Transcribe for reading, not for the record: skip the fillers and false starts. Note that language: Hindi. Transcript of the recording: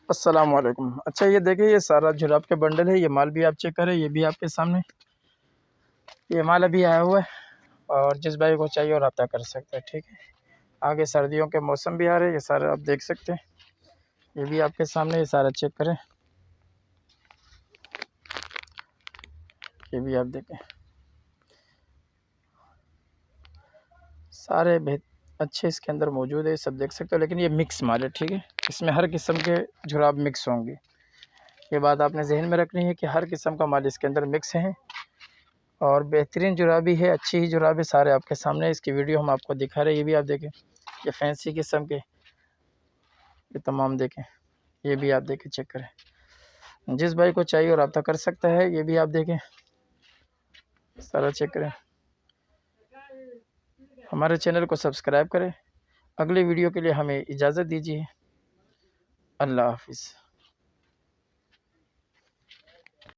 अस्सलाम वालेकुम। अच्छा ये देखिए, ये सारा जुराब के बंडल है, ये माल भी आप चेक करें, ये भी आपके सामने ये माल अभी आया हुआ है। और जिस भाई को चाहिए वो रब्ता कर सकते हैं, ठीक है। आगे सर्दियों के मौसम भी आ रहे हैं, ये सारा आप देख सकते हैं। ये भी आपके सामने, ये सारा चेक करें, ये भी आप देखें, सारे अच्छे इसके अंदर मौजूद है, सब देख सकते हो। लेकिन ये मिक्स माल है, ठीक है। इसमें हर किस्म के जुराब मिक्स होंगे। ये बात आपने जहन में रखनी है कि हर किस्म का माल इसके अंदर मिक्स है। और बेहतरीन जुराबी है, अच्छी ही जुराबी सारे आपके सामने। इसकी वीडियो हम आपको दिखा रहे हैं, ये भी आप देखें। ये फैंसी किस्म के ये तमाम देखें, ये भी आप देखें, चेक करें। जिस भाई को चाहिए वो रब्ता कर सकता है। ये भी आप देखें, सारा चेक करें। हमारे चैनल को सब्सक्राइब करें। अगली वीडियो के लिए हमें इजाज़त दीजिए। अल्लाह हाफिज़।